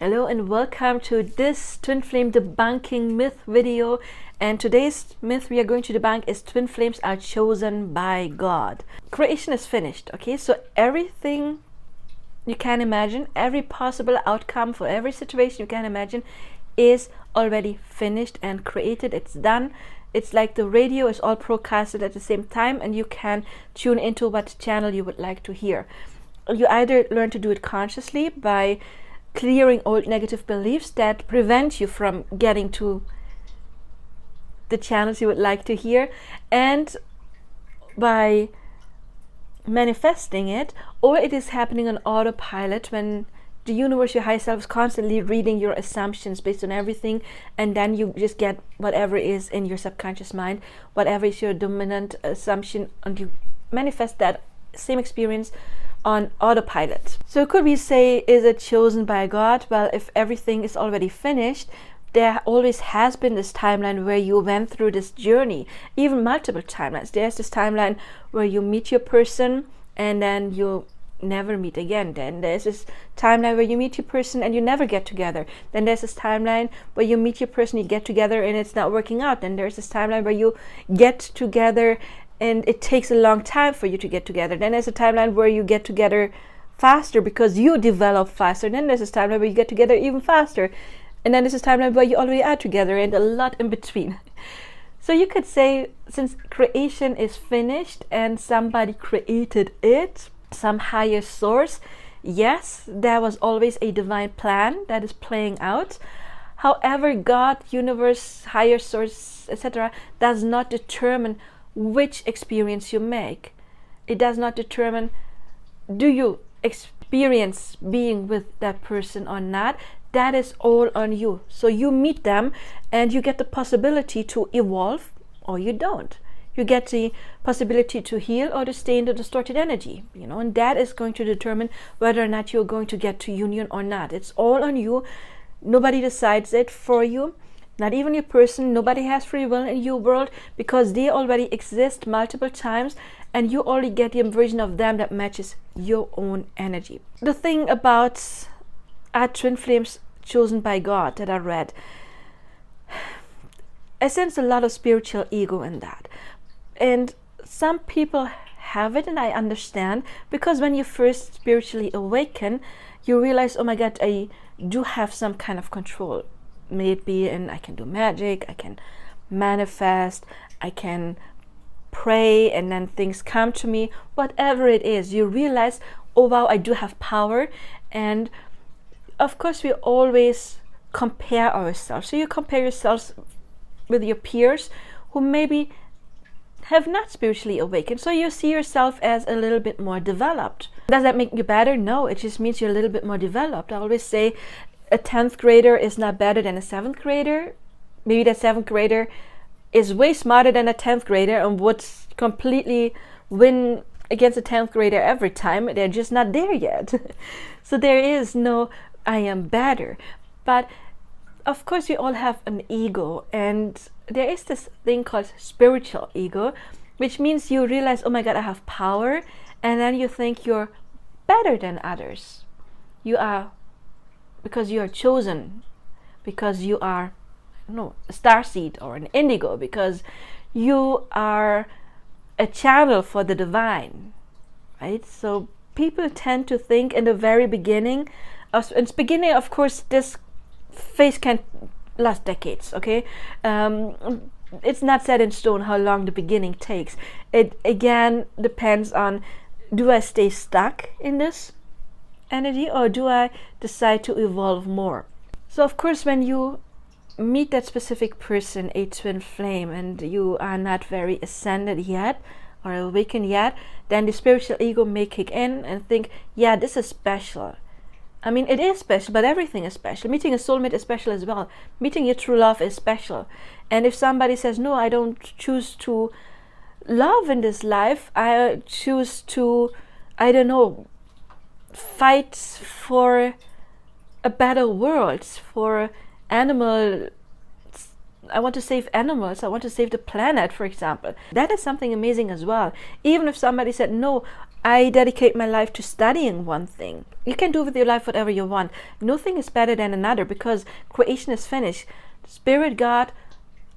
Hello and welcome to this twin flame debunking myth video, and today's myth we are going to debunk is twin flames are chosen by God. Creation is finished, okay? So everything you can imagine, every possible outcome for every situation you can imagine is already finished and created. It's done. It's like the radio is all broadcasted at the same time and you can tune into what channel you would like to hear. You either learn to do it consciously by clearing old negative beliefs that prevent you from getting to the channels you would like to hear, and by manifesting it, or it is happening on autopilot when the universe, your higher self, is constantly reading your assumptions based on everything, and then you just get whatever is in your subconscious mind, whatever is your dominant assumption, and you manifest that same experience on autopilot. So could we say, is it chosen by God? Well, if everything is already finished, there always has been this timeline where you went through this journey, even multiple timelines. There's this timeline where you meet your person and then you never meet again. Then there's this timeline where you meet your person and you never get together. Then there's this timeline where you meet your person, you get together and it's not working out. Then there's this timeline where you get together and it takes a long time for you to get together. Then there's a timeline where you get together faster because you develop faster. Then there's this timeline where you get together even faster. And then there's this timeline where you already are together, and a lot in between. So you could say, since creation is finished and somebody created it, some higher source, yes, there was always a divine plan that is playing out. However, God, universe, higher source, etc., does not determine which experience you make. It does not determine, do you experience being with that person or not. That is all on you. So you meet them and you get the possibility to evolve, or you don't. You get the possibility to heal or to stay in the distorted energy, and that is going to determine whether or not you're going to get to union or not. It's all on you. Nobody decides it for you. Not even your person. Nobody has free will in your world because they already exist multiple times and you only get the version of them that matches your own energy. The thing about are twin flames chosen by God that I read, I sense a lot of spiritual ego in that. And some people have it, and I understand, because when you first spiritually awaken, you realize, oh my God, I do have some kind of control. May it be in I can do magic, I can manifest, I can pray and then things come to me. Whatever it is, you realize, oh wow, I do have power. And of course we always compare ourselves. So you compare yourselves with your peers who maybe have not spiritually awakened. So you see yourself as a little bit more developed. Does that make you better? No, it just means you're a little bit more developed. I always say a 10th grader is not better than a 7th grader. Maybe that 7th grader is way smarter than a 10th grader and would completely win against a 10th grader every time. They're just not there yet. So there is no I am better. But of course we all have an ego, and there is this thing called spiritual ego, which means you realize, oh my God, I have power, and then you think you're better than others. You are, because you are chosen, because you are, a starseed or an indigo, because you are a channel for the divine, right? So people tend to think in the very beginning, of course, this phase can last decades, okay? It's not set in stone how long the beginning takes. It again depends on, do I stay stuck in this energy or do I decide to evolve more? So of course when you meet that specific person, a twin flame, and you are not very ascended yet or awakened yet, then the spiritual ego may kick in and think, yeah, this is special. I mean, it is special, but everything is special. Meeting a soulmate is special as well. Meeting your true love is special. And if somebody says, no, I don't choose to love in this life, I choose to, fight for a better world, for animal, I want to save animals, I want to save the planet, for example. That is something amazing as well. Even if somebody said, no, I dedicate my life to studying one thing. You can do with your life whatever you want. Nothing is better than another because creation is finished. Spirit God,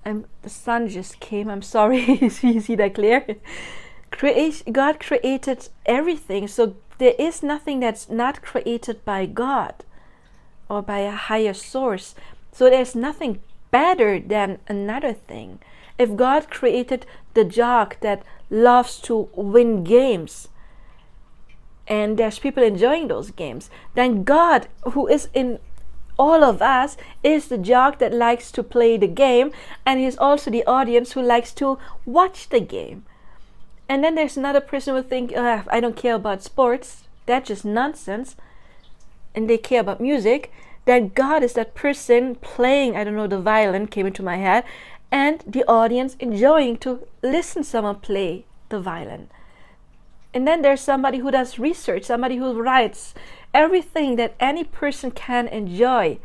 the sun just came. I'm sorry. You see that clear? God created everything. So there is nothing that's not created by God or by a higher source. So there's nothing better than another thing. If God created the jock that loves to win games, and there's people enjoying those games, then God, who is in all of us, is the jock that likes to play the game, and he's also the audience who likes to watch the game. And then there's another person who think, I don't care about sports, that's just nonsense, and they care about music. Then God is that person playing, I don't know, the violin came into my head, and the audience enjoying to listen to someone play the violin. And then there's somebody who does research, somebody who writes. Everything that any person can enjoy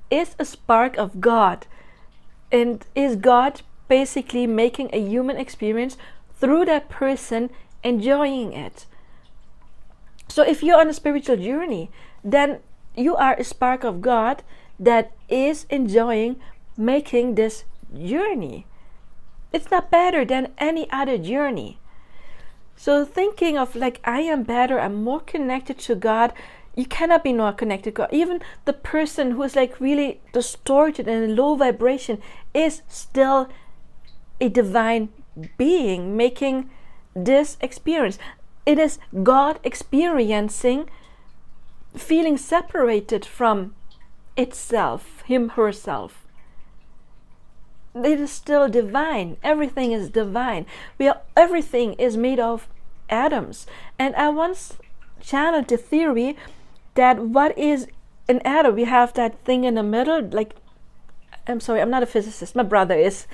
is a spark of God. And is God basically making a human experience through that person enjoying it. So if you're on a spiritual journey, then you are a spark of God that is enjoying making this journey. It's not better than any other journey. So thinking of like, I am better, I'm more connected to God, you cannot be more connected to God. Even the person who is like really distorted and low vibration is still a divine being making this experience. It is God experiencing feeling separated from itself, him, herself. It is still divine. Everything is divine. Everything is made of atoms. And I once channeled the theory that what is an atom? We have that thing in the middle. Like, I'm sorry, I'm not a physicist. My brother is.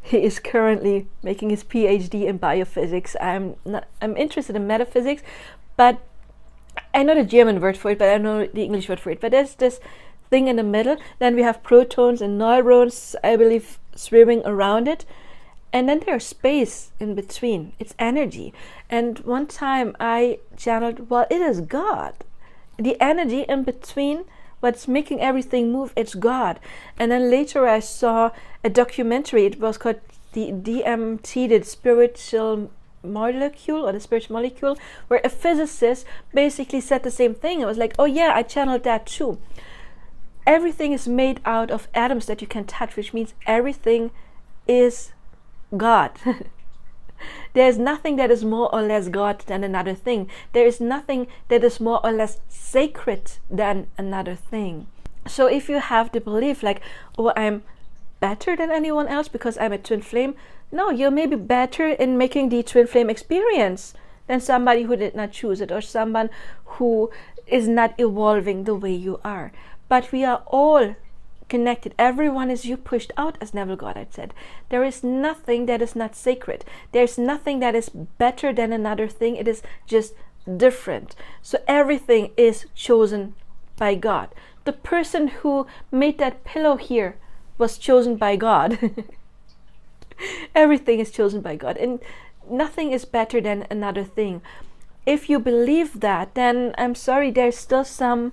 He is currently making his PhD in biophysics. I'm interested in metaphysics, but I know the German word for it, but I know the English word for it. But there's this thing in the middle. Then we have protons and neutrons, I believe, swimming around it. And then there's space in between. It's energy. And one time I channeled, well, it is God. The energy in between what's making everything move, it's God. And then later I saw a documentary. It was called the DMT, the spiritual molecule, or the spiritual molecule, where a physicist basically said the same thing. It was like, oh yeah, I channeled that too. Everything is made out of atoms that you can touch, which means everything is God. There is nothing that is more or less God than another thing. There is nothing that is more or less sacred than another thing. So if you have the belief like, oh, I'm better than anyone else because I'm a twin flame, no, you're maybe better in making the twin flame experience than somebody who did not choose it, or someone who is not evolving the way you are. But we are all connected. Everyone is you pushed out, as Neville Goddard said. There is nothing that is not sacred. There's nothing that is better than another thing. It is just different. So everything is chosen by God. The person who made that pillow here was chosen by God. Everything is chosen by God, and nothing is better than another thing. If you believe that, then I'm sorry, there's still some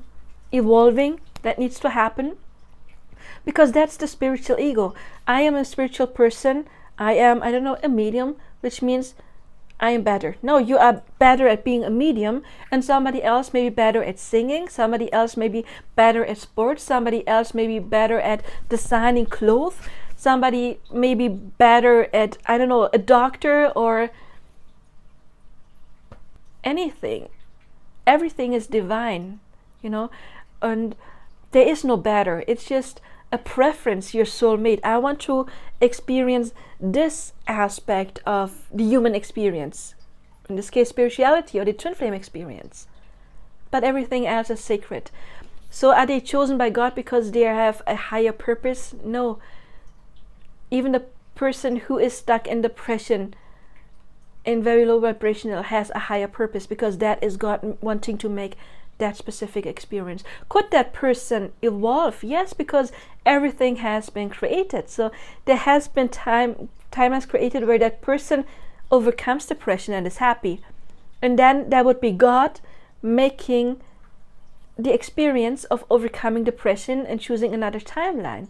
evolving that needs to happen, because that's the spiritual ego. I am a spiritual person. I am, a medium, which means I am better. No, you are better at being a medium, and somebody else may be better at singing, somebody else may be better at sports, somebody else may be better at designing clothes, somebody may be better at, a doctor or anything. Everything is divine, and there is no better. It's just a preference your soul made. I want to experience this aspect of the human experience, in this case spirituality or the twin flame experience, but everything else is sacred. So are they chosen by God because they have a higher purpose? No. Even the person who is stuck in depression, in very low vibrational, has a higher purpose, because that is God wanting to make that specific experience. Could that person evolve? Yes, because everything has been created. So there has been time has created where that person overcomes depression and is happy. And then that would be God making the experience of overcoming depression and choosing another timeline.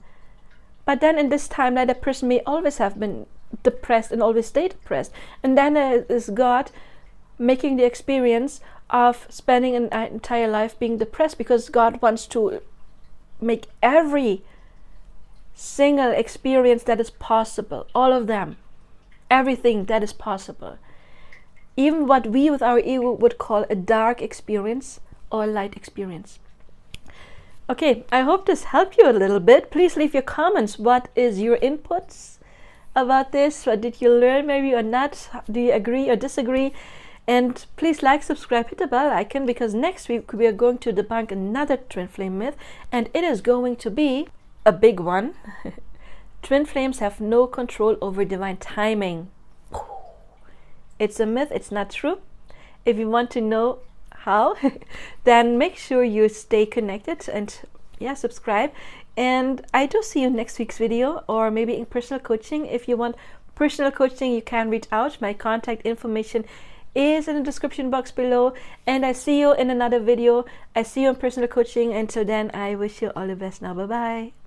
But then in this timeline, the person may always have been depressed and always stay depressed. And then is God making the experience of spending an entire life being depressed, because God wants to make every single experience that is possible, all of them, everything that is possible, even what we with our ego would call a dark experience or a light experience. Okay, I hope this helped you a little bit. Please leave your comments. What is your inputs about this? What did you learn maybe or not? Do you agree or disagree? And please like, subscribe, hit the bell icon, because next week we are going to debunk another twin flame myth, and it is going to be a big one. Twin flames have no control over divine timing. It's a myth, it's not true. If you want to know how, then make sure you stay connected and subscribe. And I do see you next week's video, or maybe in personal coaching. If you want personal coaching, you can reach out. My contact information is in the description box below, and I see you in another video. I see you in personal coaching. Until then, I wish you all the best now. Bye bye.